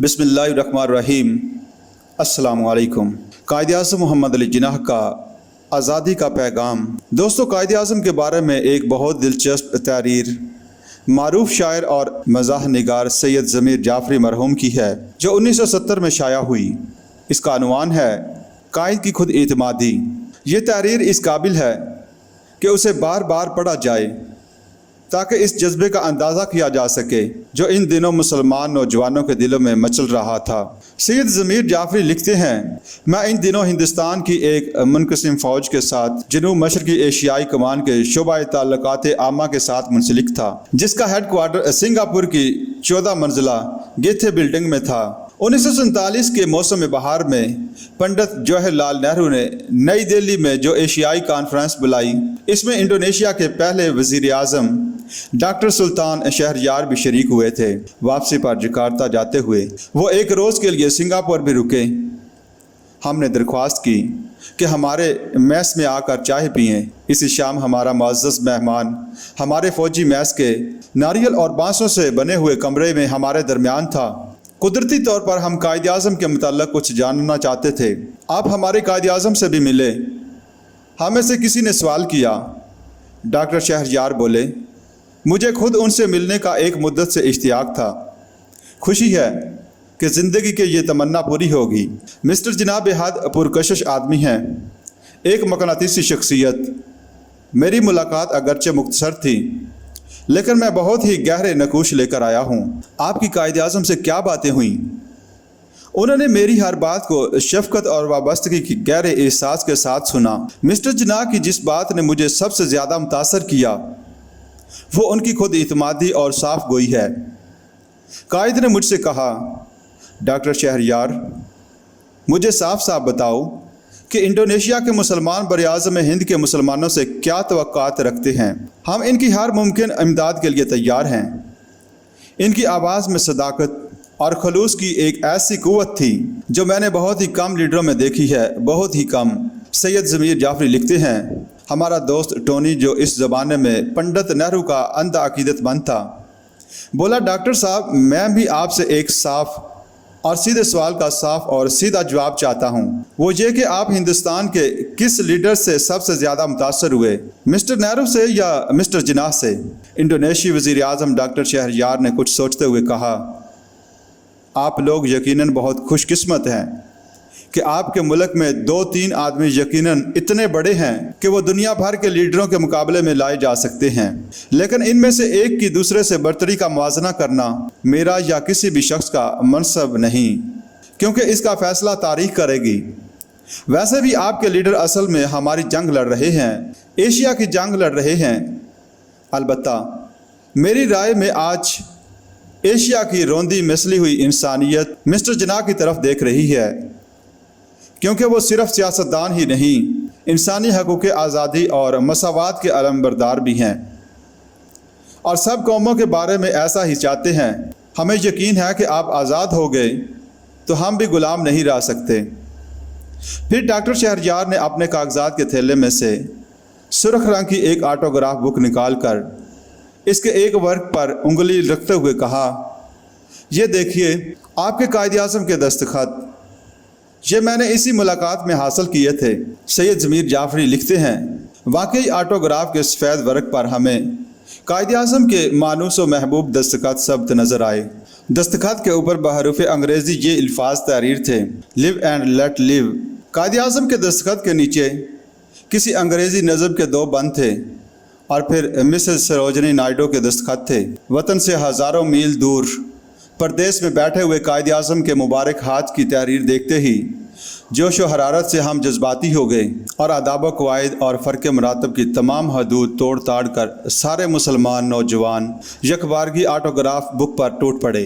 बिस्मिल्लाहिर्रहमानिर्रहीम। अस्सलामु अलैकुम। कायद-ए-आज़म मोहम्मद अली जिन्नाह का आज़ादी का पैगाम। दोस्तों, कायद-ए-आज़म के बारे में एक बहुत दिलचस्प तहरीर मारूफ शायर और मज़ाह निगार सैयद ज़मीर जाफ़री मरहूम की है, जो 1970 में शाया हुई। इसका अनवान है कायद की खुद एतमादी। ये तहरीर इस काबिल है कि उसे बार बार पढ़ा जाए ताकि इस जज्बे का अंदाज़ा किया जा सके जो इन दिनों मुसलमान नौजवानों के दिलों में मचल रहा था। सैयद ज़मीर जाफ़री लिखते हैं, मैं इन दिनों हिंदुस्तान की एक मुनक़सिम फ़ौज के साथ जनूब मशरक़ी एशियाई कमान के शोबा ताल्लुकात आमा के साथ मुंसलिक था, जिसका हेड क्वार्टर सिंगापुर की 14 मंजिला गेथे बिल्डिंग में था। 1947 के मौसम बहार में पंडित जवाहरलाल नेहरू ने नई दिल्ली में जो एशियाई कॉन्फ्रेंस बुलाई, इसमें इंडोनेशिया के पहले वज़ीर आज़म डॉक्टर सुल्तान शहरयार भी शरीक हुए थे। वापसी पर जकार्ता जाते हुए वो एक रोज़ के लिए सिंगापुर भी रुके। हमने दरख्वास्त की कि हमारे मैस में आकर चाय पिएं। इसी शाम हमारा मुअज़्ज़ज़ मेहमान हमारे फ़ौजी मैस के नारियल और बांसों से बने हुए कमरे में हमारे दरमियान था। कुदरती तौर पर हम कायद-ए-आज़म के मुताल्लिक़ कुछ जानना चाहते थे। आप हमारे कायद-ए-आज़म से भी मिले। हमें से किसी ने सवाल किया। डॉक्टर शहरयार बोले, मुझे खुद उनसे मिलने का एक मुद्दत से इश्तियाक था। खुशी है कि ज़िंदगी के ये तमन्ना पूरी होगी। मिस्टर जिन्नाह बेहद पुरकशिश आदमी हैं, एक मक़नातीसी शख्सियत। मेरी मुलाकात अगरचे मुख्तसर थी, लेकिन मैं बहुत ही गहरे नकूश लेकर आया हूँ। आपकी कायद-ए-आज़म से क्या बातें हुईं? उन्होंने मेरी हर बात को शफ़क़त और वाबस्तगी की गहरे एहसास के साथ सुना। मिस्टर जिन्नाह की जिस बात ने मुझे सबसे ज़्यादा मुतासर किया वो उनकी खुद इत्मादी और साफ गोई है। कायद ने मुझसे कहा, डॉक्टर शहरयार, मुझे साफ साफ बताओ कि इंडोनेशिया के मुसलमान बर-ए-आज़म हिंद के मुसलमानों से क्या तवक्कात रखते हैं। हम इनकी हर मुमकिन इमदाद के लिए तैयार हैं। इनकी आवाज़ में सदाकत और खलूस की एक ऐसी क़ुव्वत थी जो मैंने बहुत ही कम लीडरों में देखी है, बहुत ही कम। सैयद ज़मीर जाफ़री लिखते हैं, हमारा दोस्त टोनी जो इस ज़माने में पंडित नेहरू का अंधा अकीदतमंद था, बोला, डॉक्टर साहब, मैं भी आपसे एक साफ और सीधे सवाल का साफ और सीधा जवाब चाहता हूँ। वो ये कि आप हिंदुस्तान के किस लीडर से सबसे ज़्यादा मुतासर हुए, मिस्टर नेहरू से या मिस्टर जिन्नाह से? इंडोनेशियाई वज़ीर आज़म डॉक्टर शहरयार ने कुछ सोचते हुए कहा, आप लोग यकीनन बहुत खुशकिस्मत हैं कि आपके मुल्क में 2-3 आदमी यकीनन इतने बड़े हैं कि वो दुनिया भर के लीडरों के मुकाबले में लाए जा सकते हैं, लेकिन इनमें से एक की दूसरे से बर्तरी का मुआवजा करना मेरा या किसी भी शख्स का मनसब नहीं, क्योंकि इसका फ़ैसला तारीख करेगी। वैसे भी आपके लीडर असल में हमारी जंग लड़ रहे हैं, एशिया की जंग लड़ रहे हैं। अलबत्ता मेरी राय में आज एशिया की रोंदी मिसली हुई इंसानियत मिस्टर जिन्नाह की तरफ देख रही है, क्योंकि वो सिर्फ सियासतदान ही नहीं, इंसानी हकूक़ आज़ादी और मसावात के अलमबरदार भी हैं और सब कौमों के बारे में ऐसा ही चाहते हैं। हमें यकीन है कि आप आज़ाद हो गए तो हम भी ग़ुलाम नहीं रह सकते। फिर डॉक्टर शहरयार ने अपने कागजात के थैले में से सुर्ख रंग की एक ऑटोग्राफ बुक निकाल कर इसके एक वर्क पर उंगली रखते हुए कहा, ये देखिए आपके कायद-ए-आज़म के दस्तखत, ये मैंने इसी मुलाकात में हासिल किए थे। सैयद ज़मीर जाफ़री लिखते हैं, वाकई ऑटोग्राफ के सफ़ेद वर्क पर हमें कायद-ए-आज़म के मानूस व महबूब दस्तखत सब्त नज़र आए। दस्तखत के ऊपर बहरूफ अंग्रेज़ी ये अल्फाज तहरीर थे, live and let live. Quaid-e-Azam के दस्तखत के नीचे किसी अंग्रेज़ी नज़म के 2 बंद थे और फिर मिसेस सरोजनी नायडू के दस्तखत थे। वतन से हज़ारों मील दूर परदेश में बैठे हुए कायद-ए-आज़म के मुबारक हाथ की तहरीर देखते ही जोश व हरारत से हम जज्बाती हो गए और आदाब व क़वाइद और फ़र्क़ मरातब की तमाम हदूद तोड़ ताड़ कर सारे मुसलमान नौजवान यकबारगी ऑटोग्राफ बुक पर टूट पड़े,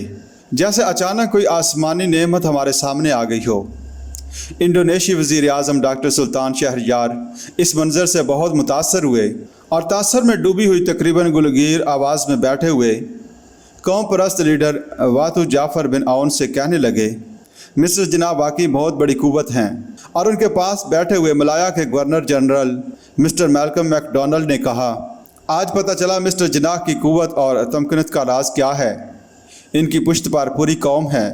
जैसे अचानक कोई आसमानी नेमत हमारे सामने आ गई हो। इंडोनेशियाई वज़ीर आज़म डॉक्टर सुल्तान शहरयार इस मंज़र से बहुत मुतासर हुए और तासर में डूबी हुई तकरीबन गुलगीर आवाज़ में बैठे हुए कौम परस्त लीडर वातू जाफ़र बिन आउन से कहने लगे, मिस्टर जिन्नाह वाकई बहुत बड़ी क़ुव्वत हैं। और उनके पास बैठे हुए मलाया के governor general mister Malcolm McDonald ने कहा, आज पता चला मिस्टर जिन्नाह की क़ुव्वत और तमकीनत का राज क्या है। इनकी पुश्त पर पूरी कौम है।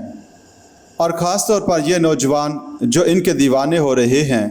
اور خاص طور پر یہ نوجوان جو ان کے دیوانے ہو رہے ہیں